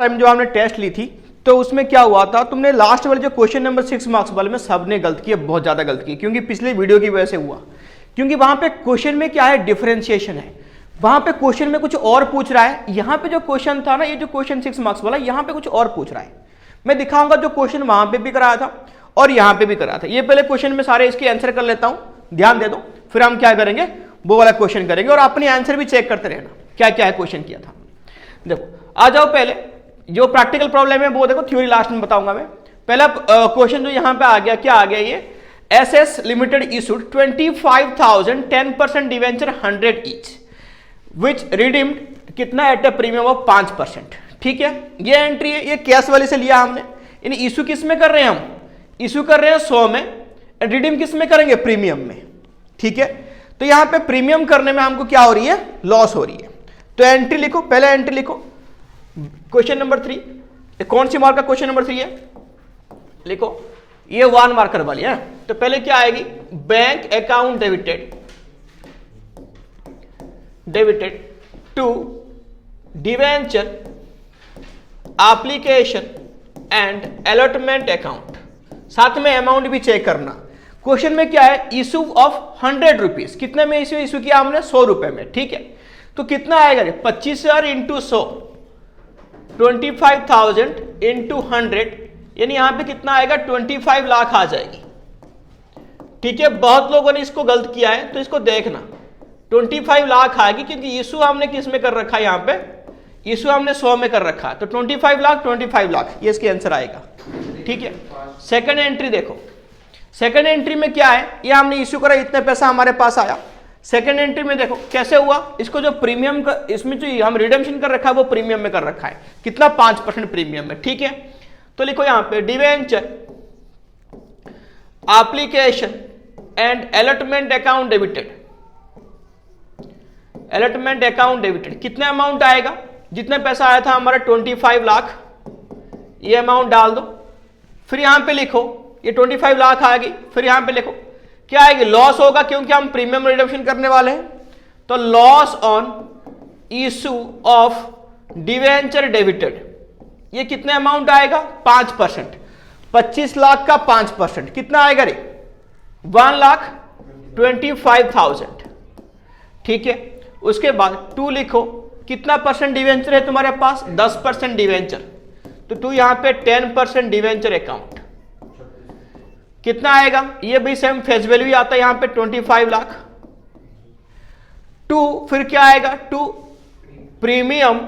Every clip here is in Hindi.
टाइम जो हमने टेस्ट ली थी तो उसमें क्या हुआ था, तुमने लास्ट वाले जो क्वेश्चन नंबर 6 मार्क्स वाले में सबने गलत किया, बहुत ज्यादा गलत की, क्योंकि पिछले वीडियो की वजह से हुआ। क्योंकि वहां पे क्वेश्चन में क्या है, डिफरेंशिएशन है, वहां पे क्वेश्चन में कुछ और पूछ रहा है। यहाँ पे जो क्वेश्चन था ना, ये जो क्वेश्चन 6 मार्क्स वाला, यहाँ पे कुछ और पूछ रहा है। मैं दिखाऊंगा जो क्वेश्चन वहां पे भी कराया था और यहाँ पे भी कराया था। ये पहले क्वेश्चन में सारे इसके आंसर कर लेता हूं, ध्यान दे दो, फिर हम क्या करेंगे, वो वाला क्वेश्चन करेंगे और अपने आंसर भी चेक करते रहना क्या क्या है क्वेश्चन किया था। देखो आ जाओ, पहले जो प्रैक्टिकल प्रॉब्लम है वो देखो, थ्योरी लास्ट में बताऊंगा मैं। पहला क्वेश्चन जो यहां पे आ गया, क्या आ गया, ये SS limited issued 25,000 10% debenture 100 each which redeemed कितना एट अ प्रीमियम ऑफ 5%। ठीक है, ये एंट्री है, ये कैश वाले से लिया हमने। इन इशू किस में कर रहे हैं, हम इशू कर रहे हैं 100 में, रिडीम किस में करेंगे, प्रीमियम में। ठीक है, तो यहां पे प्रीमियम करने में हमको क्या हो रही है, लॉस हो रही है। तो एंट्री लिखो, पहले एंट्री लिखो, क्वेश्चन नंबर 3। कौन सी मार्क का क्वेश्चन नंबर 3 है, लिखो, ये 1 मार्कर वाली है। तो पहले क्या आएगी, bank account debited to debenture application and allotment account, साथ में अमाउंट भी चेक करना। क्वेश्चन में क्या है, इशू ऑफ 100 रुपीज, कितने में इशू किया हमने, 100 रुपए में। ठीक है, तो कितना आएगा, 25,000 इंटू 100, 25,000 इंटू 100, यानी यहां पे कितना आएगा, 25 लाख आ जाएगी। ठीक है, बहुत लोगों ने इसको गलत किया है, तो इसको देखना, 25 लाख आएगी, क्योंकि इशू हमने किस में कर रखा है, यहां पे इशू हमने 100 में कर रखा है, तो 25 लाख ये इसके आंसर आएगा। ठीक है, सेकंड एंट्री देखो, सेकंड एंट्री में क्या है, ये हमने इशू करा, इतने पैसा हमारे पास आया। सेकंड एंट्री में देखो कैसे हुआ, इसको जो प्रीमियम का, इसमें जो हम रिडेम्पशन कर रखा है वो प्रीमियम में कर रखा है, कितना, 5% प्रीमियम में। ठीक है, तो लिखो यहां पे debenture application and allotment account debited, कितना अमाउंट आएगा, जितना पैसा आया था हमारा 25 लाख, ये अमाउंट डाल दो। फिर यहां पे लिखो, ये 25 लाख आ गई। फिर यहां पे लिखो क्या आएगी, लॉस होगा, क्योंकि हम प्रीमियम रिडम्पशन करने वाले हैं, तो loss on issue of debenture debited, ये कितने अमाउंट आएगा, 5%, 25 लाख का 5% कितना आएगा रे, 1,25,000। ठीक है, उसके बाद 2 लिखो, कितना परसेंट डिवेंचर है तुम्हारे पास, 10% डिवेंचर, तो 2 यहां पे 10% डिवेंचर अकाउंट, कितना आएगा, ये भी सेम फेस वैल्यू आता है यहां पे 25 लाख। 2 फिर क्या आएगा, 2 premium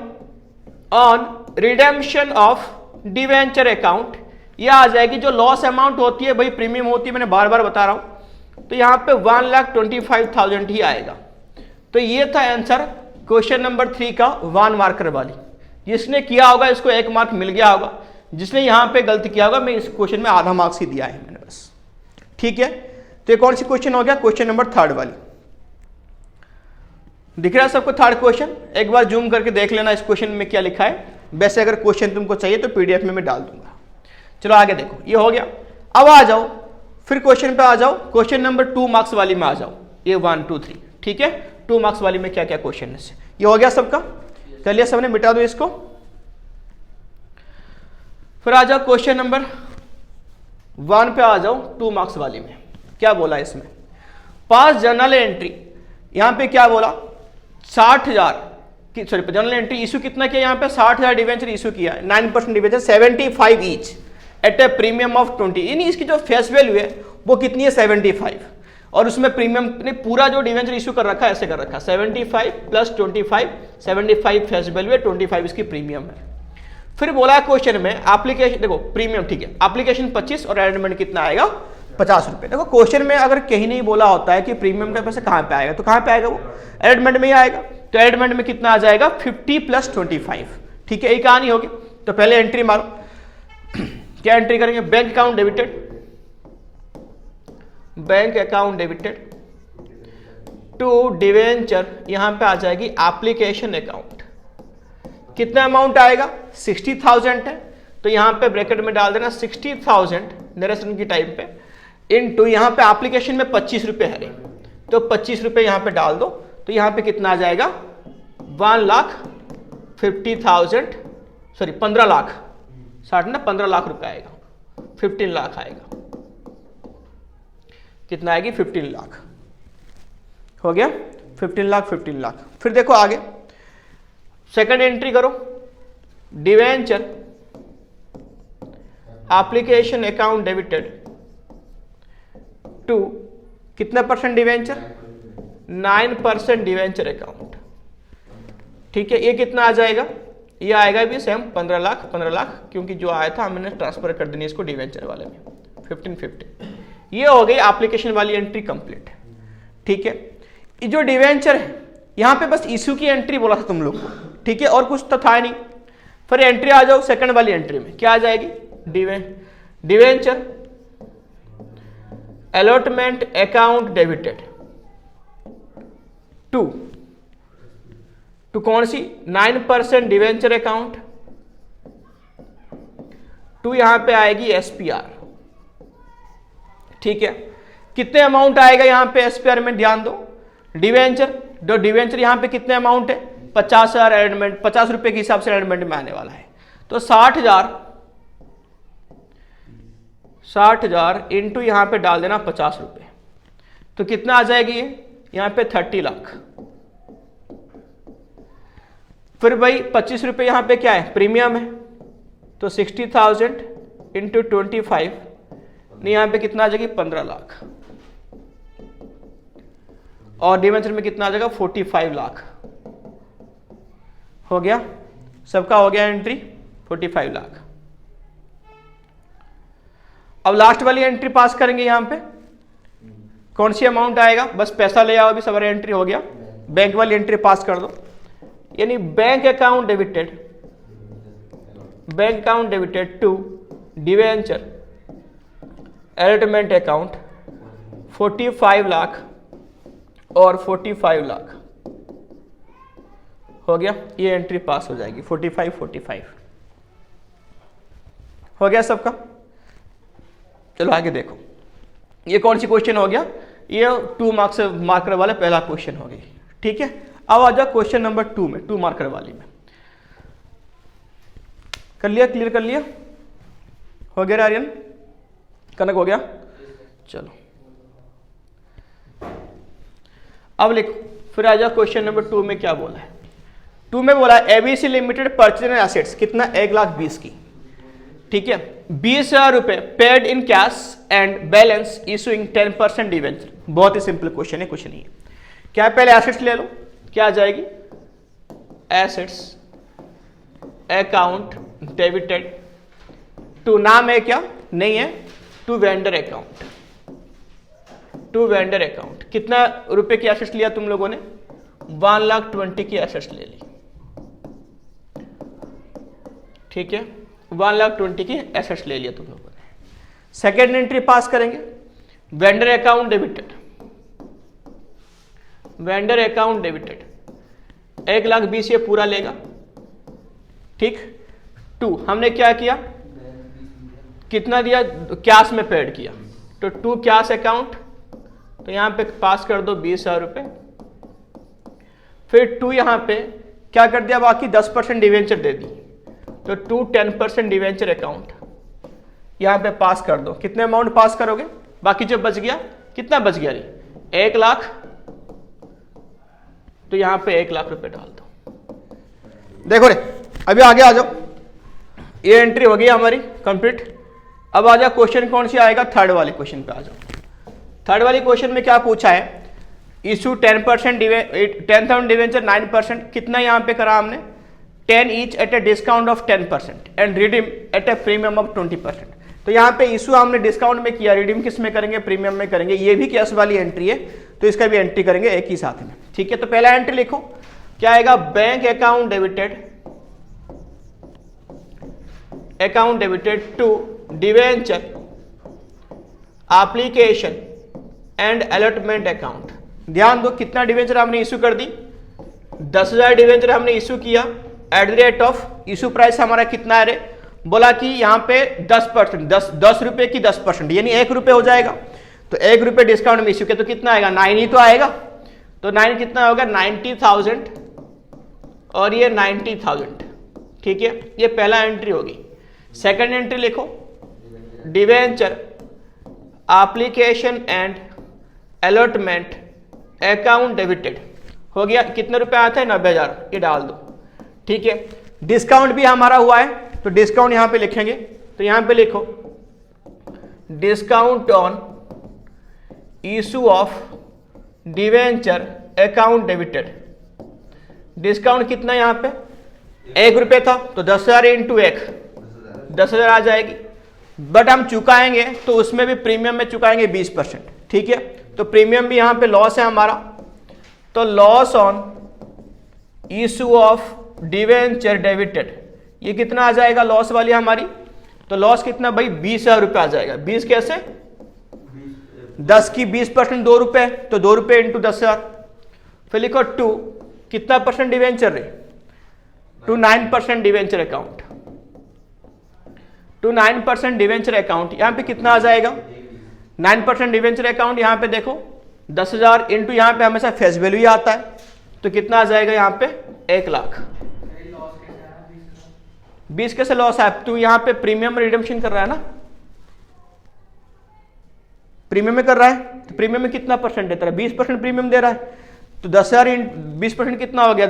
on redemption of debenture account, ये आ जाएगी, जो लॉस अमाउंट होती है भाई प्रीमियम होती है, मैंने बार बार बता रहा हूं, तो यहां पे 1,25,000 ही आएगा। तो ये था आंसर क्वेश्चन नंबर 3 का 1 मार्कर वाली। जिसने किया होगा इसको 1 मार्क मिल गया होगा, जिसने यहां पे गलत किया होगा, मैं इस क्वेश्चन में आधा मार्क्स ही दिया है मैंने बस। ठीक है, तो ये कौन सी क्वेश्चन हो गया, क्वेश्चन नंबर 3 वाली। दिख रहा है सबको थर्ड क्वेश्चन, एक बार जूम करके देख लेना इस क्वेश्चन में क्या लिखा है। वैसे अगर क्वेश्चन तुमको चाहिए तो पीडीएफ में मैं डाल दूंगा। चलो आगे देखो, ये हो गया। अब आ जाओ, फिर क्वेश्चन पे आ जाओ, क्वेश्चन नंबर 2 मार्क्स वाली में आ जाओ, ये 1 2 3। ठीक है, 2 मार्क्स वाली में क्या क्या क्वेश्चन है, ये हो गया सबका। चलिए सबने मिटा दो इसको। फिर आ जाओ क्वेश्चन नंबर 1 पे आ जाओ, 2 मार्क्स वाली में क्या बोला इसमें, पास जर्नल एंट्री, यहां पे क्या बोला, 60,000 की, सॉरी जर्नल एंट्री इशू कितना किया, यहां पे 60,000 डिवेंचर इशू किया, 9% debenture 75 each at a premium of 20, यानी इसकी जो फेस वैल्यू है वो कितनी है, 75, और उसमें प्रीमियम ने पूरा जो डिवेंचर इशू कर रखा है ऐसे कर रखा है, 75 प्लस 25, 75 फेस वैल्यू है, 25 इसकी प्रीमियम है। फिर बोला है क्वेश्चन में एप्लीकेशन, देखो प्रीमियम ठीक है, एप्लीकेशन 25 और एडमेंट कितना आएगा, 50 रुपए। देखो क्वेश्चन में अगर कहीं नहीं बोला होता है कि प्रीमियम का पैसा कहां पे आएगा, तो कहां पे आएगा, वो एडमेंट में ही आएगा। तो एडमेंट में कितना आ जाएगा, 50 प्लस 25। ठीक है, यही कहानी होगी। तो पहले एंट्री मारो, क्या एंट्री करेंगे, bank account debited to debenture, यहां पे आ जाएगी एप्लीकेशन अकाउंट, कितना अमाउंट आएगा, 60,000 है, तो यहां पे ब्रैकेट में डाल देना 60,000 नरेशन की टाइम पे, इनटू यहां पे एप्लीकेशन में 25 रुपए है, तो 25 रुपए यहां पे डाल दो, तो यहां पे कितना आ जाएगा, 1,50,000 सॉरी 15 लाख, 60 ना 15 लाख रुपए आएगा, 15 लाख आएगा। कितना आएगी? 15 लाख। हो गया 15 लाख, 15 लाख। फिर देखो आगे सेकंड एंट्री करो, debenture application account debited to कितना परसेंट डिवेंचर? 9% debenture account. ठीक है, ये कितना आ जाएगा? ये आएगा भी सेम 15 लाख, 15 लाख, क्योंकि जो आया था हमने ट्रांसफर कर देनी इसको डिवेंचर वाले में 1550। ये हो गई एप्लीकेशन वाली एंट्री कंप्लीट। ठीक है, ये जो डिवेंचर है यहां पे बस इशू की एंट्री बोला था तुम लोग को, ठीक है, और कुछ तो था नहीं। फिर एंट्री आ जाओ सेकंड वाली एंट्री में, क्या आ जाएगी? Debenture allotment account debited to कौन सी? 9% डिवेंचर अकाउंट टू यहां पे आएगी एसपीआर। ठीक है, कितने अमाउंट आएगा यहां पे एसपीआर में? ध्यान दो, डिवेंचर यहां पे कितने अमाउंट है? 50,000 एडमेंट, 50 रुपए के हिसाब से एडमेंट में आने वाला है। तो 60,000 इंटू यहां पे डाल देना 50 रुपए, तो कितना आ जाएगी ये? यहां पे 30 लाख। फिर भाई 25 रुपए यहां पे क्या है? प्रीमियम है, तो 60,000 इंटू 25, यहां पे कितना आ जाएगी? 15 लाख। और डिवेंचर में कितना आ जाएगा? 45 लाख। हो गया, सबका हो गया एंट्री 45 लाख। अब लास्ट वाली एंट्री पास करेंगे। यहां पे कौन सी अमाउंट आएगा? बस पैसा ले आओ, अभी सवारी एंट्री हो गया। बैंक वाली एंट्री पास कर दो, यानी bank account debited to debenture allotment account 45 lakh और 45 लाख। हो गया, ये एंट्री पास हो जाएगी 45 हो गया सबका। चलो आगे देखो, ये कौन सी क्वेश्चन हो गया? ये 2 मार्क्स मार्कर वाला पहला क्वेश्चन हो गई। ठीक है, अब आ जाओ क्वेश्चन नंबर 2 में, 2 मार्कर वाली में। कर लिया? क्लियर कर लिया? हो गया आर्यन? कनक हो गया? चलो अब लिखो, फिर आ जाओ क्वेश्चन नंबर 2 में क्या बोला है। 2 में बोला एबीसी लिमिटेड परचेज एसेट्स कितना? 1,20,000 की। ठीक है, 20,000 रुपए paid in cash and balance issuing 10% debenture. बहुत ही सिंपल क्वेश्चन है, कुछ नहीं है। क्या है? पहले एसेट्स ले लो, क्या आ जाएगी? एसेट्स अकाउंट डेबिटेड टू, नाम है क्या? नहीं है, to vendor account. To vendor account कितना रुपए की एसेट्स लिया तुम लोगों ने? 1,20,000 की एसेट्स ले ली। ठीक है, 1,20,000 की एसेट्स ले लिया तुम लोगों ने। सेकेंड एंट्री पास करेंगे, vendor account debited. Vendor account debited 1,20,000 ये पूरा लेगा। ठीक, 2 हमने क्या किया? कितना दिया? कैश में पेड किया, तो 2 कैश अकाउंट, तो यहां पे पास कर दो 20,000 रुपए। फिर 2 यहां पे क्या कर दिया? बाकी 10% डिवेंचर दे दी, तो 2 10% डिवेंचर अकाउंट यहां पे पास कर दो। कितने अमाउंट पास करोगे? बाकी जो बच गया, कितना बच गया? 1 लाख, तो यहां पे 1 लाख रुपए डाल दो। देखो रे, अभी आगे आ जाओ, ये एंट्री हो गई हमारी कंप्लीट। अब आ जाओ क्वेश्चन कौन सी आएगा? थर्ड वाले क्वेश्चन पे आ जाओ। थर्ड वाले क्वेश्चन में क्या पूछा है? इशू 10% 10,000 डिवेंचर 9%, कितना यहां पे करा हमने? 10 each at a discount of 10% and redeem at a premium of 20%। तो यहाँ पे इशू हमने डिस्काउंट में किया, रिडीम किस में करेंगे? प्रीमियम में करेंगे। ये भी कैश वाली एंट्री है, तो इसका भी एंट्री करेंगे एक ही साथ में। ठीक है, तो पहला एंट्री लिखो, क्या आएगा? Bank account debited to debenture application and allotment account. ध्यान दो, कितना डिवेंचर हमने इशू कर दी? 10,000 डिवेंचर हमने इशू किया। At the rate of issue price हमारा कितना है रे? बोला कि यहाँ पे 10%, 10 रुपए की 10%, यानी 1 रुपए हो जाएगा। तो 1 रुपए डिस्काउंट में इशू किया, तो कितना आएगा? 9 ही तो आएगा। तो 9 कितना होगा? 90,000 और ये 90,000, ठीक है, ये पहला एंट्री होगी। सेकंड एंट्री लिखो, debenture application and allotment account debited, हो गया। कितने रुपए आते हैं? 90,000, ये डाल दो, ठीक है। डिस्काउंट भी हमारा हुआ है, तो डिस्काउंट यहां पे लिखेंगे, तो यहां पे लिखो discount on issue of debenture account debited. Discount कितना यहां पे? 1 रुपये था, तो 10,000 इंटू 1, 10,000 आ जाएगी। बट हम चुकाएंगे तो उसमें भी प्रीमियम में चुकाएंगे 20%, ठीक है। तो प्रीमियम भी यहां पे लॉस है हमारा, तो loss on issue of debenture debited, ये कितना आ जाएगा लॉस वाली हमारी? तो लॉस कितना भाई? 20,000 रुपये आ जाएगा। 20 कैसे? 10 की 20% 2 रुपये, तो 2 रुपये इंटू 10,000। फिर लिखो 2, कितना परसेंट डिवेंचर है? To 9% debenture account, to 9% debenture account, यहां पे कितना आ जाएगा? 9% डिवेंचर अकाउंट, यहां पे देखो 10,000 इंटू, यहां पे हमेशा फेस वैल्यू ही आता है, तो कितना आ जाएगा यहां पे? 1 लाख। 20 कैसे लॉस है? तू यहां पे प्रीमियम रिडेम्पशन कर रहा है ना, प्रीमियम में कर रहा है, तो प्रीमियम में कितना परसेंट देता है? 20% प्रीमियम दे रहा है, तो 10,000 20% कितना हो गया?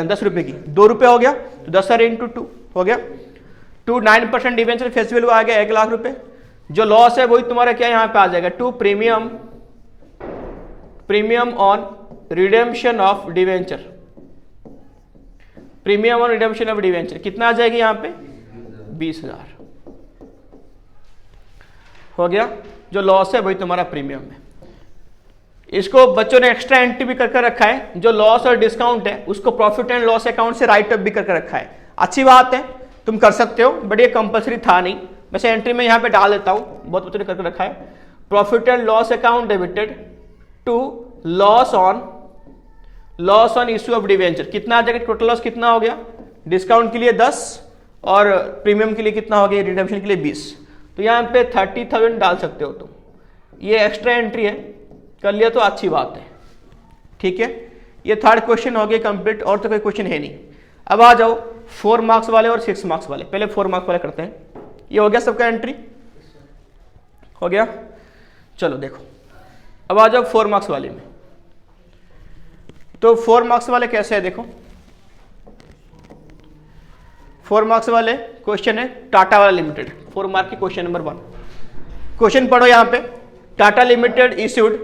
10 रुपए की 2 रुपए हो गया, तो 10,000 इंटू 2 हो गया। 9% डिवेंचर फेस वैल्यू आ गया 1 लाख रुपए। जो लॉस है वही तुम्हारा क्या यहां पे आ जाएगा? 2 premium on redemption of debenture, premium on redemption of debenture कितना आ जाएगी यहां पे? 20,000 हो गया। जो लॉस है वही तुम्हारा प्रीमियम है। इसको बच्चों ने एक्स्ट्रा एंट्री भी करके रखा है, जो लॉस और डिस्काउंट है उसको प्रॉफिट एंड लॉस अकाउंट से राइट अप भी करके रखा है। अच्छी बात है, तुम कर सकते हो, बट ये कंपलसरी था नहीं, वैसे एंट्री में यहां पे डाल देता हूं, बहुत बच्चों ने करके रखा है। Profit and loss account debited to loss on issue of debenture, कितना आ जाएगा? टोटल लॉस कितना हो गया? डिस्काउंट के लिए 10 और प्रीमियम के लिए कितना हो गया? रिडेम्पशन के लिए 20, तो यहाँ पे 30,000 डाल सकते हो तुम। ये एक्स्ट्रा एंट्री है, कर लिया तो अच्छी बात है, ठीक है। ये थर्ड क्वेश्चन हो गया कंप्लीट, और तो कोई क्वेश्चन है नहीं। अब आ जाओ 4 मार्क्स वाले और 6 मार्क्स वाले। पहले 4 मार्क्स वाले करते हैं। ये हो गया सबका एंट्री, हो गया। चलो देखो, अब आ जाओ 4 मार्क्स वाले में। तो 4 मार्क्स वाले कैसे है देखो, 4 मार्क्स वाले क्वेश्चन है टाटा वाला लिमिटेड, 4 मार्क की क्वेश्चन नंबर 1। क्वेश्चन पढ़ो यहाँ पे, टाटा लिमिटेड इश्यूड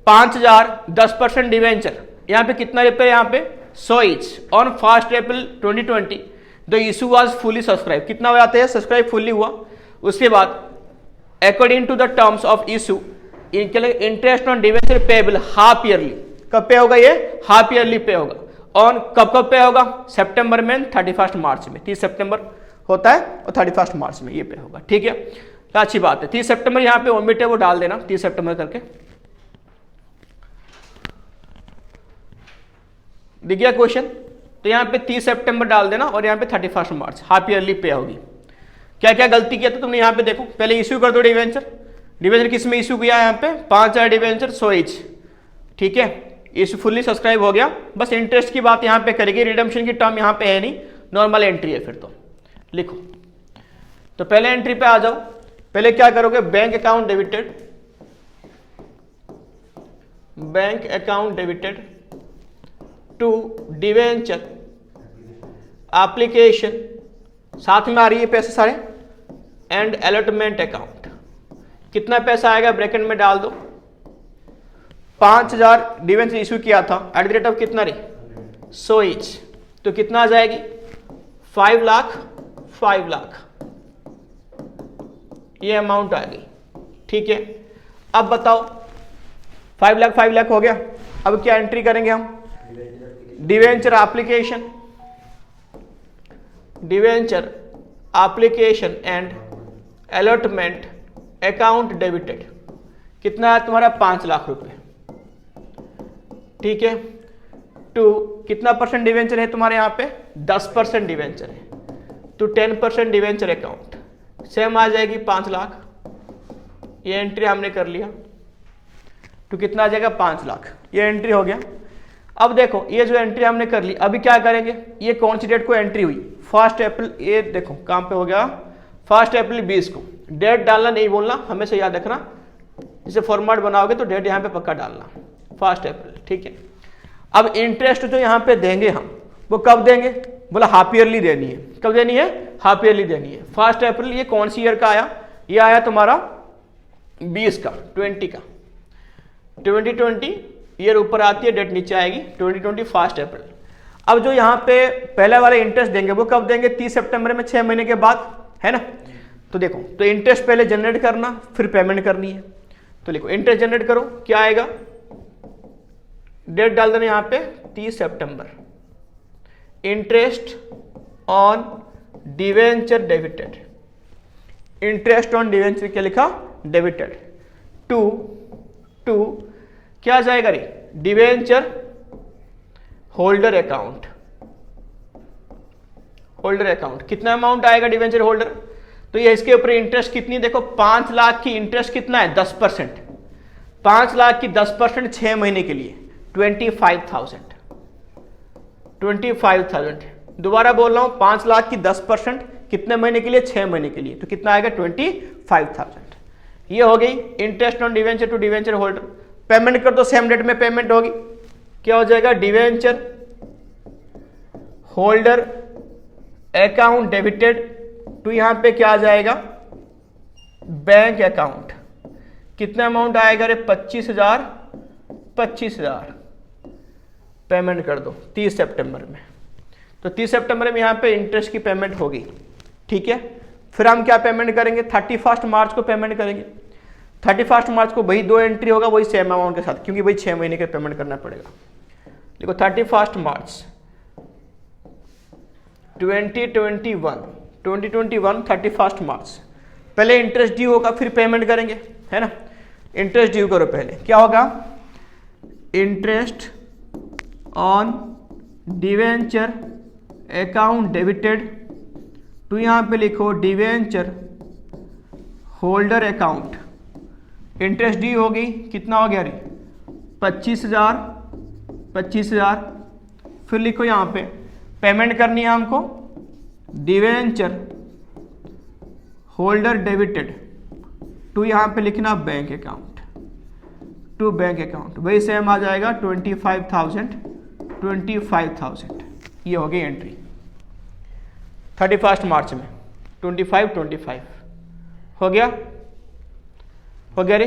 5,000 10% डिवेंचर, यहाँ पे कितना रुपये? यहाँ पे 100 each on 1 April 2020। The issue was fully subscribe, कितना हो जाते हैं? सब्सक्राइब फुली हुआ। उसके बाद according to the terms of issue interest on debenture payable half yearly, कब पे होगा? ये हाफ ईयरली पे होगा। ऑन कब पे होगा? सितंबर में, 31 मार्च में, 30 सितंबर होता है और 31 मार्च में ये पे होगा, ठीक है। तो अच्छी बात है, 30 सितंबर यहाँ पे ओमिट है वो डाल देना, 30 सितंबर करके दिख गया क्वेश्चन। तो यहाँ पे 30 सितंबर डाल देना और यहाँ पे 31 मार्च, हाफ ईयरली पे होगी। क्या क्या गलती किया था तुमने यहाँ पे देखो, पहले इश्यू कर दो डिवेंचर। डिवेंचर किस में इश्यू किया? यहाँ पे 5,000 डिवेंचर 100 ईच, ठीक है। इश्यू फुल्ली सब्सक्राइब हो गया, बस इंटरेस्ट की बात यहाँ पे करेगी, रिडेम्पशन की टर्म यहाँ पे है नहीं, नॉर्मल एंट्री है। फिर तो लिखो, तो पहले एंट्री पे आ जाओ। पहले क्या करोगे? Bank account debited, bank account debited to debenture application, साथ में आ रही है पैसे सारे, एंड अलॉटमेंट अकाउंट। कितना पैसा आएगा? ब्रैकेट में डाल दो। 5,000 डिवेंचर इशू किया था, एट द रेट ऑफ कितना रे? 100 ईच, तो कितना आ जाएगी? 5 लाख, 5 लाख ये अमाउंट आ गई, ठीक है। अब बताओ 5 लाख 5 लाख हो गया। अब क्या एंट्री करेंगे हम? Debenture application, debenture application and allotment account debited, कितना है तुम्हारा? 5 लाख रुपए, ठीक है। टू कितना परसेंट डिवेंचर है तुम्हारे यहाँ पे? 10% डिवेंचर है, तो 10% डिवेंचर अकाउंट सेम आ जाएगी 5 लाख। ये एंट्री हमने कर लिया, तो कितना आ जाएगा? 5 लाख, ये एंट्री हो गया। अब देखो ये जो एंट्री हमने कर ली, अभी क्या करेंगे, ये कौन सी डेट को एंट्री हुई, 1 अप्रैल, ये देखो कहाँ पे हो गया 1 अप्रैल 20 को। डेट डालना नहीं बोलना, हमेशा याद रखना, जैसे फॉर्मेट बनाओगे तो डेट यहाँ पे पक्का डालना 1 अप्रैल, ठीक है। अब इंटरेस्ट जो यहाँ पे देंगे हम, वो कब देंगे, बोला हाफ ईयरली देनी है। कब देनी है, हाफ ईयरली देनी है। 1 अप्रैल ये कौन सी ईयर का आया, ये आया तुम्हारा 20 का, 20 का, 2020 ईयर ऊपर आती है, डेट नीचे आएगी 2020 1 अप्रैल। अब जो यहाँ पे पहले वाले इंटरेस्ट देंगे वो कब देंगे, 30 सितंबर में, 6 महीने के बाद, है ना। तो देखो, तो इंटरेस्ट पहले जनरेट करना, फिर पेमेंट करनी है। तो लिखो इंटरेस्ट जनरेट करो, क्या आएगा, डेट डाल देना यहाँ पे 30 सितंबर। Interest on debenture debited, interest on debenture क्या लिखा, डेबिटेड, टू क्या जाएगा रे, debenture holder account, holder account. कितना अमाउंट आएगा डिवेंचर होल्डर, तो ये इसके ऊपर इंटरेस्ट कितनी, देखो 5 लाख की इंटरेस्ट कितना है, 10%, 5 लाख की 10% 6 महीने के लिए 25,000, 25,000। दोबारा बोल रहा हूं, 5 लाख की 10% कितने महीने के लिए, 6 महीने के लिए, तो कितना आएगा 25,000। ये हो गई interest on debenture to debenture holder. Payment कर दो, सेम डेट में पेमेंट होगी, क्या हो जाएगा, debenture holder account debited to, यहां पे क्या आ जाएगा, बैंक अकाउंट। कितना अमाउंट आएगा रे, 25,000, 25,000 पेमेंट कर दो 30 सितंबर में। तो 30 सितंबर में यहां पे इंटरेस्ट की पेमेंट होगी, ठीक है। फिर हम क्या पेमेंट करेंगे, 31 मार्च को पेमेंट करेंगे। 31 मार्च को वही 2 एंट्री होगा, वही सेम अमाउंट के साथ, क्योंकि वही 6 महीने का पेमेंट करना पड़ेगा। देखो 31 मार्च 2021, 31 मार्च, पहले इंटरेस्ट ड्यू होगा, फिर पेमेंट करेंगे, है ना। इंटरेस्ट ड्यू करो पहले, क्या होगा, interest on debenture account debited to, यहां पे लिखो debenture holder account. Interest due होगी, कितना हो गया रे, 25,000, 25,000। फिर लिखो यहां पे पेमेंट करनी है हमको, डिवेंचर होल्डर डेबिटेड टू, यहां पे लिखना bank account, to bank account, वही सेम आ जाएगा 25,000, 25,000। ये हो गई एंट्री 31 मार्च में, 25 हो गया, हो गया रे।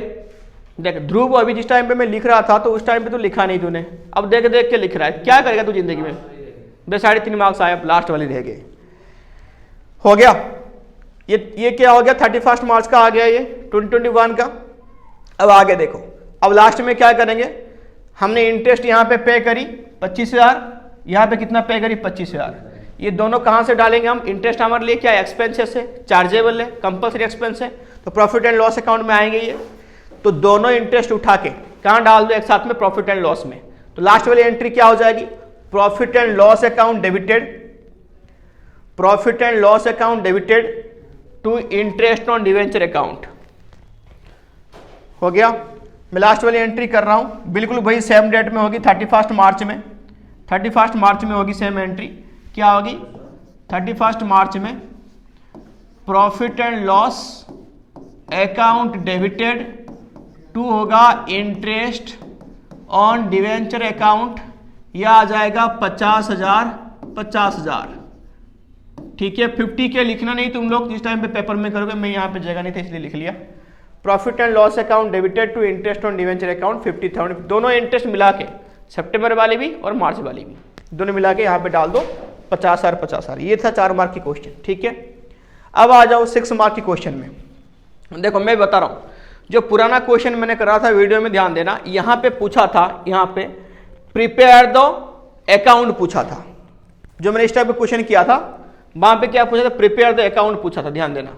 देख ध्रुव, अभी जिस टाइम पे मैं लिख रहा था तो उस टाइम पे तो लिखा नहीं तूने, अब देख देख के लिख रहा है, क्या करेगा तू जिंदगी में, बस 3.5 मार्क्स आए, लास्ट वाले रह गए। हो गया, ये क्या हो गया, 31 मार्च का आ गया, ये 2021 का। अब आगे देखो, अब लास्ट में क्या करेंगे, हमने इंटरेस्ट यहाँ पे पे करी 25,000, यहाँ पे कितना पे करी 25,000। ये दोनों कहाँ से डालेंगे हम, इंटरेस्ट हमारे लिए क्या एक्सपेंसेस है, चार्जेबल है, कंपल्सरी एक्सपेंस है, तो प्रॉफिट एंड लॉस अकाउंट में आएंगे ये। तो दोनों इंटरेस्ट उठा के कहाँ डाल दो, एक साथ में प्रॉफिट एंड लॉस में। तो लास्ट वाली एंट्री क्या हो जाएगी, profit and loss account debited, profit and loss account debited to interest on debenture account. हो गया, मैं लास्ट वाली एंट्री कर रहा हूं, बिल्कुल वही सेम डेट में होगी, 31 मार्च में, 31 मार्च में होगी सेम एंट्री। क्या होगी, 31 मार्च में profit and loss account debited to होगा इंटरेस्ट ऑन डिवेंचर अकाउंट, यह आ जाएगा 50,000, 50,000, ठीक है। 50 के लिखना नहीं तुम लोग, जिस टाइम पे पेपर में करोगे, मैं यहाँ पे जगह नहीं था इसलिए लिख लिया। Profit and loss account debited to interest on debenture account 50,000, दोनों इंटरेस्ट मिला के, सितंबर वाली भी और मार्च वाली भी, दोनों मिला के यहाँ पे डाल दो 50,000, 50,000। ये था 4 मार्क की क्वेश्चन, ठीक है। अब आ जाओ 6 मार्क की क्वेश्चन में। देखो मैं बता रहा हूँ, जो पुराना क्वेश्चन मैंने करा था, वीडियो में ध्यान देना, यहाँ पे पूछा था, यहाँ पे प्रिपेयर द अकाउंट पूछा था, जो मैंने इस टाइप पे क्वेश्चन किया था, वहां पे क्या पूछा था, प्रिपेयर द अकाउंट पूछा था, ध्यान देना।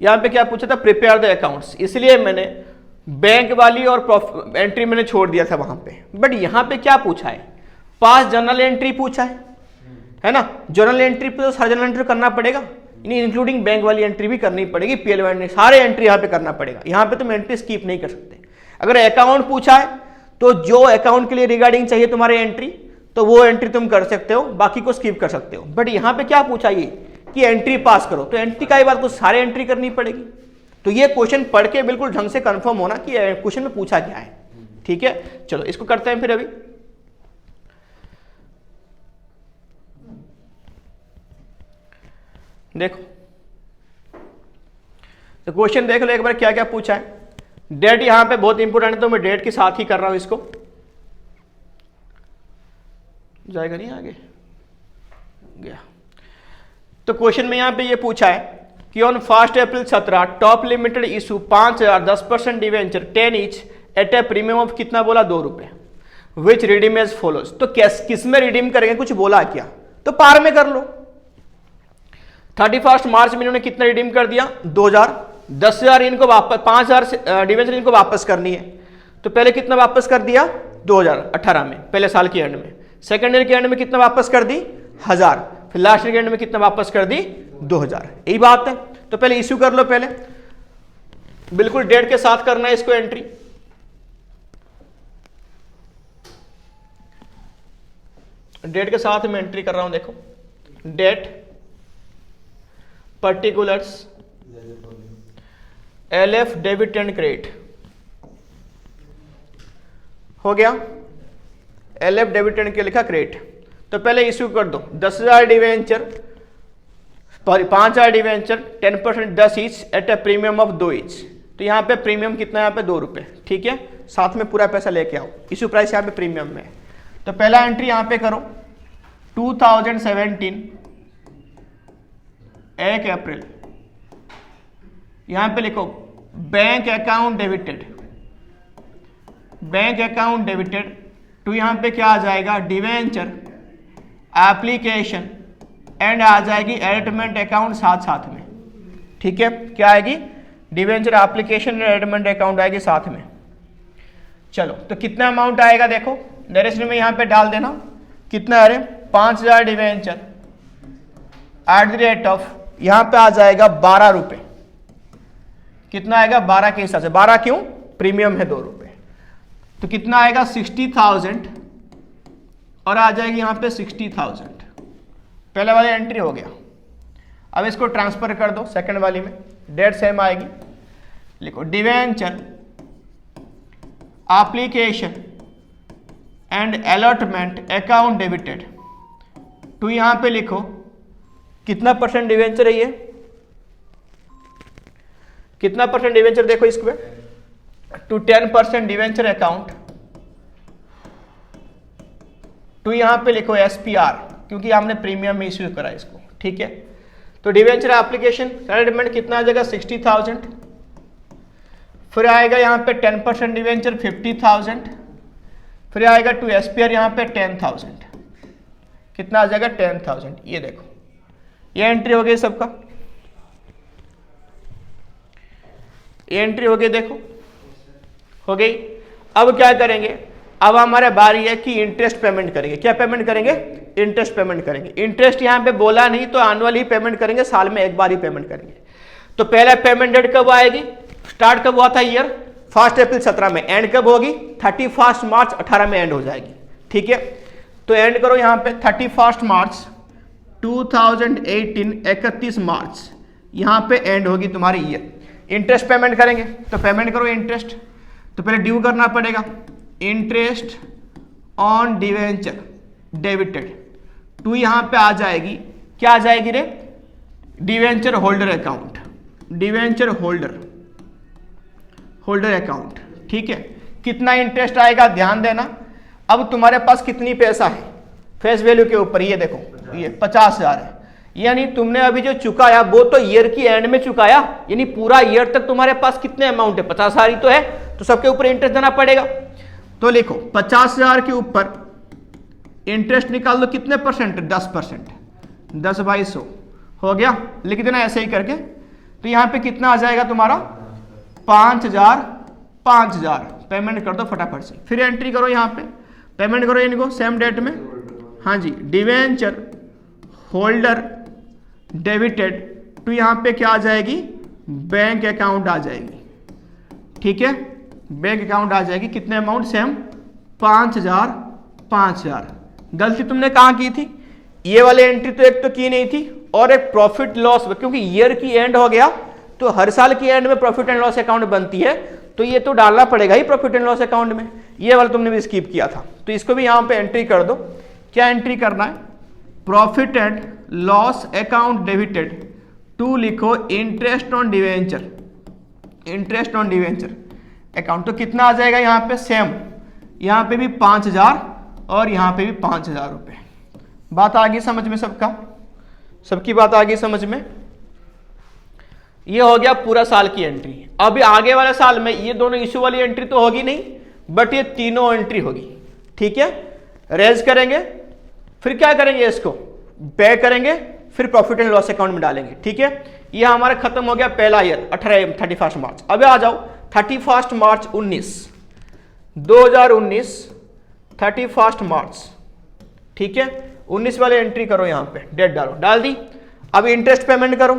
यहां पे क्या पूछा था, प्रिपेयर द अकाउंट्स, इसलिए मैंने बैंक वाली और एंट्री मैंने छोड़ दिया था वहां पे। बट यहां पे क्या पूछा है, पास जर्नल एंट्री पूछा है ना। जर्नल एंट्री पे तो सारा जर्नल एंट्री करना पड़ेगा, इंक्लूडिंग बैंक वाली एंट्री भी करनी पड़ेगी, पीएल सारे एंट्री यहाँ पे करना पड़ेगा। यहाँ पे तुम एंट्री स्किप नहीं कर सकते। अगर अकाउंट पूछा है तो जो अकाउंट के लिए रिगार्डिंग चाहिए तुम्हारे एंट्री, तो वो एंट्री तुम कर सकते हो, बाकी को स्किप कर सकते हो। बट यहां पे क्या पूछा ये कि एंट्री पास करो, तो एंट्री का ही बात को सारे एंट्री करनी पड़ेगी। तो ये क्वेश्चन पढ़ के बिल्कुल ढंग से कंफर्म होना कि क्वेश्चन में पूछा क्या है। ठीक है, चलो इसको करते हैं फिर। अभी देखो, तो क्वेश्चन देख लो एक बार क्या क्या पूछा है। डेट यहां पे बहुत इंपॉर्टेंट है, तो मैं डेट के साथ ही कर रहा हूं इसको। जाएगा नहीं आगे गया। तो क्वेश्चन में यहां पे ये पूछा है कि on 1 April 17 top limited issue 5000 10% debenture 10 each at a premium of कितना बोला, 2 रुपए, विच रिडीम एज फॉलोज। तो किस में रिडीम करेंगे, कुछ बोला क्या, तो पार में कर लो। 31 मार्च में इन्होंने कितना रिडीम कर दिया, 2000, 10,000 इनको वापस, 5000 डिवेंचर इनको वापस करनी है, तो पहले कितना वापस कर दिया, 2018 में, पहले साल के एंड में। सेकेंड ईयर के एंड में कितना वापस कर दी, 1000, फिर लास्ट ईयर के एंड में कितना वापस कर दी, 2000। यही बात है। तो पहले इश्यू कर लो, पहले बिल्कुल डेट के साथ करना है इसको एंट्री। डेट के साथ मैं एंट्री कर रहा हूं, देखो date, particulars, LF debit and credit हो गया, LF डेबिट एंड क्या लिखा, क्रेडिट। तो पहले इश्यू कर दो, 10,000 debenture, 5,000 debenture 10% 10 each at a premium of 2 each. तो यहाँ पे प्रीमियम कितना है, यहाँ पे 2 रुपए। ठीक है, साथ में पूरा पैसा लेके आओ, इश्यू प्राइस यहाँ पे प्रीमियम में है। तो पहला एंट्री यहाँ पे करो, 2017 1 अप्रैल, यहां पे लिखो bank account debited, bank account debited to, यहां पे क्या आ जाएगा, डिवेंचर एप्लीकेशन एंड आ जाएगी एडमेंट अकाउंट साथ साथ में। ठीक है, क्या आएगी, debenture application and adamant account आएगी साथ में। चलो, तो कितना अमाउंट आएगा, देखो नरेशन में यहां पे डाल देना, कितना आ रहे, 5000 debenture eight the rate of, यहां पे आ जाएगा 12 रुपए। कितना आएगा, 12 के हिसाब से, 12 क्यों, प्रीमियम है 2 रुपए, तो कितना आएगा 60,000 और आ जाएगी यहां पे 60,000। पहले वाली एंट्री हो गया। अब इसको ट्रांसफर कर दो सेकंड वाली में, डेट सेम आएगी, लिखो debenture application and allotment account debited to, यहां पे लिखो कितना परसेंट डिवेंचर है ये, कितना परसेंट डिवेंचर, देखो इसको टू 10% डिवेंचर अकाउंट टू, यहां पे लिखो SPR, क्योंकि हमने प्रीमियम में इश्यू करा इसको। ठीक है, तो डिवेंचर एप्लीकेशन सेटलमेंट कितना आ जाएगा, 60,000, फिर आएगा यहां पे 10% डिवेंचर 50,000, फिर आएगा टू SPR यहां पे 10,000, कितना आ जाएगा 10,000। ये देखो, ये एंट्री हो गई सबका, ये एंट्री हो गई, देखो हो गई। अब क्या करेंगे, अब हमारे बारी है कि इंटरेस्ट पेमेंट करेंगे। क्या पेमेंट करेंगे, इंटरेस्ट पेमेंट करेंगे। इंटरेस्ट यहां पे बोला नहीं, तो एनुअल ही पेमेंट करेंगे, साल में एक बार ही पेमेंट करेंगे। तो पहला पेमेंट डेट कब आएगी, स्टार्ट कब हुआ था ईयर, 1 अप्रैल 17 में, एंड कब होगी, 31 मार्च 18 में एंड हो जाएगी। ठीक है, तो एंड करो यहां पे 31 मार्च 2018, 31 मार्च यहां पे एंड होगी तुम्हारी ईयर। इंटरेस्ट पेमेंट करेंगे, तो पेमेंट करो इंटरेस्ट, तो पहले ड्यू करना पड़ेगा, interest on debenture debited to, यहां पे आ जाएगी, क्या आ जाएगी रे, debenture holder account, debenture holder account. ठीक है, कितना इंटरेस्ट आएगा ध्यान देना। अब तुम्हारे पास कितनी पैसा है फेस वैल्यू के ऊपर, ये देखो ये 50,000 है, यानी तुमने अभी जो चुकाया वो तो ईयर की एंड में चुकाया, यानी पूरा ईयर तक तुम्हारे पास कितने अमाउंट है, 50,000 ही तो है, तो सबके ऊपर इंटरेस्ट देना पड़ेगा। तो लिखो 50,000 के ऊपर इंटरेस्ट निकाल दो, कितने परसेंट, 10%, 10/100 हो गया, लिख देना ऐसे ही करके। तो यहां पे कितना आ जाएगा तुम्हारा, 5,000 पेमेंट कर दो फटाफट से। फिर एंट्री करो यहां पे, पेमेंट करो इनको सेम डेट में, हाँ जी, डिवेंचर होल्डर डेबिटेड टू, यहां पे क्या आ जाएगी, बैंक अकाउंट आ जाएगी। ठीक है, बैंक अकाउंट आ जाएगी, कितने अमाउंट, सेम 5,000 5,000। गलती तुमने कहाँ की थी? ये वाली एंट्री तो एक तो की नहीं थी, और एक प्रॉफिट लॉस, क्योंकि ईयर की एंड हो गया तो हर साल की एंड में प्रॉफिट एंड लॉस अकाउंट बनती है, तो ये तो डालना पड़ेगा ही प्रॉफिट एंड लॉस अकाउंट में। ये वाला तुमने भी स्किप किया था, तो इसको भी यहां पे एंट्री कर दो। क्या एंट्री करना है? Profit and loss account debited to लिखो interest on debenture, interest on debenture account. तो कितना आ जाएगा यहां पे? सेम, यहां पे भी 5,000 और यहां पे भी 5,000 रुपए। बात आ गई समझ में? सबकी बात आ गई समझ में? ये हो गया पूरा साल की एंट्री। अभी आगे वाले साल में ये दोनों इशू वाली एंट्री तो होगी नहीं, बट ये तीनों एंट्री होगी। ठीक है, रेज करेंगे, फिर क्या करेंगे? इसको पे करेंगे, फिर प्रॉफिट एंड लॉस अकाउंट में डालेंगे। ठीक है, ये हमारा खत्म हो गया पहला ईयर 31 मार्च। अब आ जाओ 31 मार्च 2019 31 मार्च। ठीक है, 19 वाले एंट्री करो, यहां पे डेट डालो, डाल दी। अब इंटरेस्ट पेमेंट करो।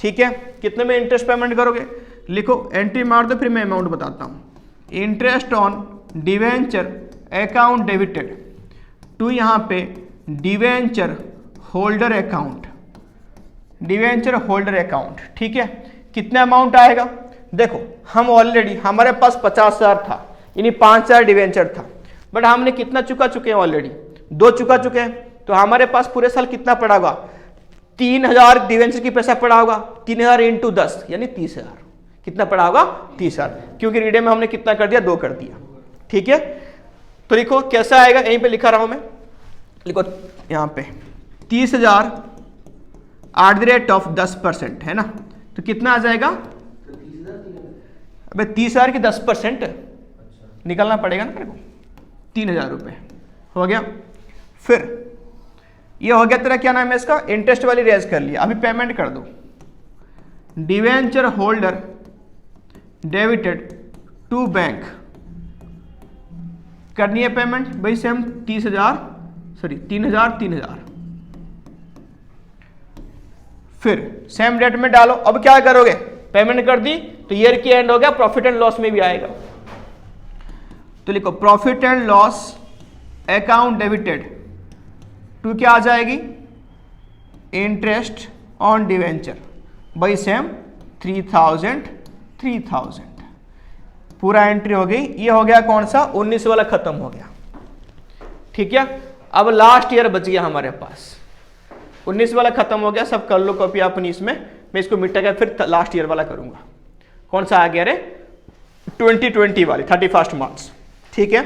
ठीक है, कितने में इंटरेस्ट पेमेंट करोगे? लिखो, एंट्री मार दो, फिर मैं अमाउंट बताता हूं। Interest on debenture account debited to, यहां पे debenture holder account, debenture holder account. ठीक है, कितना अमाउंट आएगा? देखो, हम ऑलरेडी, हमारे पास 50,000 था, यानी 5,000 डिवेंचर था, बट हमने कितना चुका चुके हैं? ऑलरेडी 2 चुका चुके हैं। तो हमारे पास पूरे साल कितना पड़ा होगा? 3,000 डिवेंचर की पैसा पड़ा होगा। 3,000 इंटू 10 यानी 30,000। कितना पड़ा होगा? 30,000, क्योंकि रीडे में हमने कितना कर दिया? 2 कर दिया। ठीक है, तो लिखो कैसा आएगा, यहीं पे लिखा रहा हूं मैं, लिखो यहां पे 30,000 @ 10% है ना, तो कितना आ जाएगा? अबे 30,000 की 10% निकलना पड़ेगा ना मेरे को, 3,000 रुपए हो गया। फिर ये हो गया तेरा, क्या नाम है इसका? इंटरेस्ट वाली रेज कर लिया। अभी पेमेंट कर दो। Debenture holder debited to bank, करनी है पेमेंट भाई सेम 3,000 फिर सेम डेट में डालो। अब क्या करोगे? पेमेंट कर दी तो ईयर की एंड हो गया, प्रॉफिट एंड लॉस में भी आएगा। तो लिखो profit and loss account debited to, क्या आ जाएगी? Interest on debenture by same 3,000 पूरा एंट्री हो गई। ये हो गया कौन सा? 19 वाला खत्म हो गया। ठीक है, अब लास्ट ईयर बच गया हमारे पास। 19 वाला खत्म हो गया, सब कर लो कॉपी अपनी इसमें, मैं इसको मिटा के फिर लास्ट ईयर वाला करूंगा। कौन सा आ गया रे? 2020 वाली 31 मार्च। ठीक है,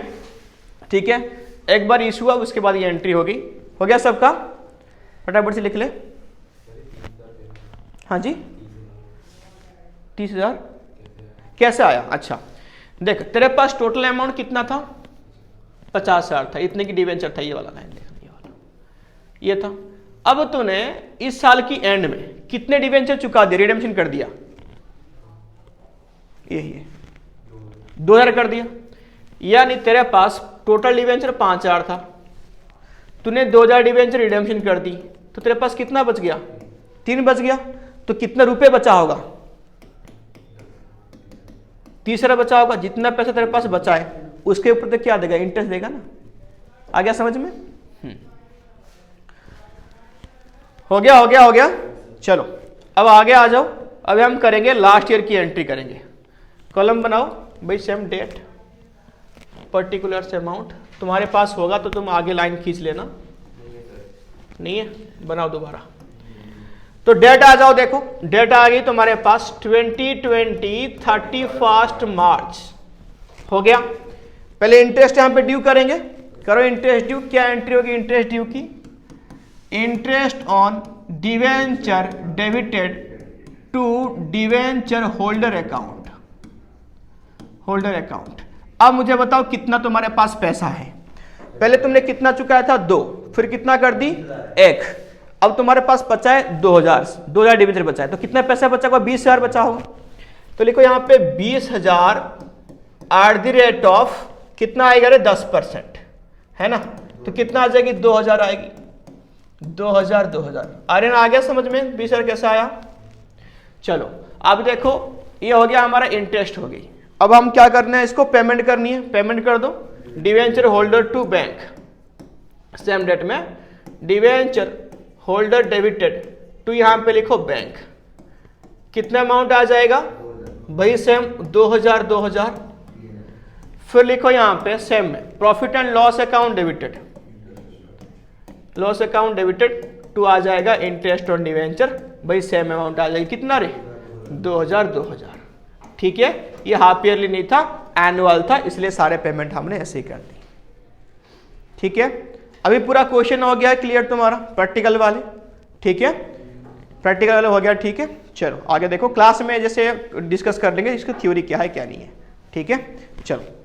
ठीक है, एक बार इशू हुआ, उसके बाद ये एंट्री हो गई। हो गया सबका? फटाफट से लिख ले। हाँ जी, 30,000 कैसे आया? अच्छा देख, तेरे पास टोटल अमाउंट कितना था? 50,000 था, इतने की डिवेंचर था। ये वाला लाइन देख, ये वाला, ये था। अब तूने इस साल की एंड में कितने डिवेंचर चुका दिया, रिडेम्पशन कर दिया? यही है, 2,000 कर दिया। यानी तेरे पास टोटल डिवेंचर 5,000 था, तूने 2,000 डिवेंचर रिडेम्पशन कर दी, तो तेरे पास कितना बच गया? 3 बच गया। तो कितना रुपए बचा होगा? 30,000 बचा होगा। जितना पैसा तेरे पास बचा है उसके ऊपर तो क्या देगा? इंटरेस्ट देगा ना। आ गया समझ में? हो गया, हो गया, हो गया। चलो अब आगे आ जाओ। अब हम करेंगे लास्ट ईयर की एंट्री करेंगे। कॉलम बनाओ भाई, सेम डेट, पर्टिकुलर अमाउंट। तुम्हारे पास होगा तो तुम आगे लाइन खींच लेना, नहीं है बनाओ दोबारा। तो डेट आ जाओ, देखो डेट आ गई तुम्हारे पास 2020 31 मार्च हो गया। पहले इंटरेस्ट यहां पे ड्यू करेंगे, करो इंटरेस्ट ड्यू। क्या एंट्री होगी इंटरेस्ट ड्यू की? Interest on debenture debited to debenture holder account, holder account. अब मुझे बताओ कितना तुम्हारे पास पैसा है? पहले तुमने कितना चुकाया था? 2, फिर कितना कर दी? 1। अब तुम्हारे पास बचा है 2,000 डिवेंचर बचा है, तो कितना पैसा बचा होगा? 20,000 बचा होगा। तो लिखो यहाँ पे 20,000 @ कितना आएगा रे? 10% है ना, तो कितना आ जाएगी? 2,000 आएगी। 2,000 आर्यन आ गया समझ में? 20,000 कैसा आया? चलो अब देखो, ये हो गया हमारा इंटरेस्ट हो गई। अब हम क्या करना है? इसको पेमेंट करनी है, पेमेंट कर दो। Debenture holder to bank, same date में डिवेंचर होल्डर डेबिटेड टू, यहां पे लिखो बैंक, कितना अमाउंट आ जाएगा भाई सेम 2000 2000। फिर लिखो यहां पे सेम में profit and loss account debited, loss account debited to आ जाएगा इंटरेस्ट ऑन डिवेंचर, भाई सेम अमाउंट आ जाएगी, कितना रे 2000 2000। ठीक है, ये हाफ ईयरली नहीं था, एनुअल था, इसलिए सारे पेमेंट हमने ऐसे ही कर दी। ठीक है, अभी पूरा क्वेश्चन हो गया क्लियर तुम्हारा प्रैक्टिकल वाले। ठीक है, प्रैक्टिकल वाले हो गया। ठीक है, चलो आगे देखो, क्लास में जैसे डिस्कस कर लेंगे इसकी थ्योरी क्या है क्या नहीं है। ठीक है, चलो।